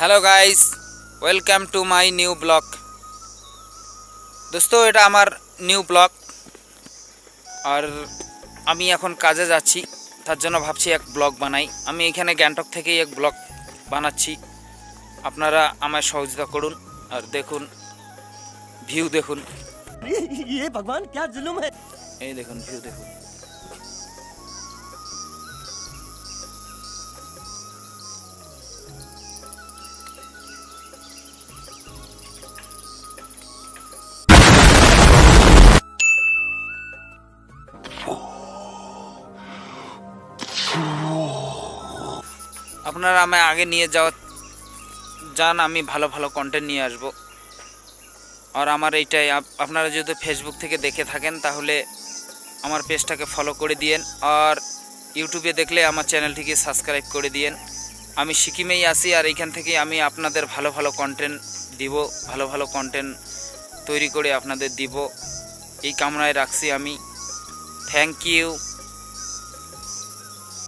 Hello guys, welcome to my new blog. দোস্ত, এটা আমার নিউ ব্লগ। আর আমি এখন কাজে যাচ্ছি, তার জন্য ভাবছি এক ব্লগ বানাই। আমি এখানে গ্যাংটক থেকেই এক ব্লগ বানাচ্ছি। আপনারা আমায় সহযোগিতা করুন আর দেখুন, ভিউ দেখুন। ये भगवान क्या जुल्म है। এই দেখুন, ভিউ দেখুন। আপনারা আমায় আগে নিয়ে যান, আমি ভালো ভালো কন্টেন্ট নিয়ে আসব। আর আমার এইটাই, আপনারা যদি ফেসবুক থেকে দেখে থাকেন তাহলে আমার পেজটাকে ফলো করে দিয়েন, আর ইউটিউবে দেখলে আমার চ্যানেলটিকে সাবস্ক্রাইব করে দিয়েন। আমি সিকিমেই আসি, আর এইখান থেকে আমি আপনাদের ভালো ভালো কন্টেন্ট দিব, ভালো ভালো কন্টেন্ট তৈরি করে আপনাদের দিব, এই কামনায় রাখছি আমি। Thank you.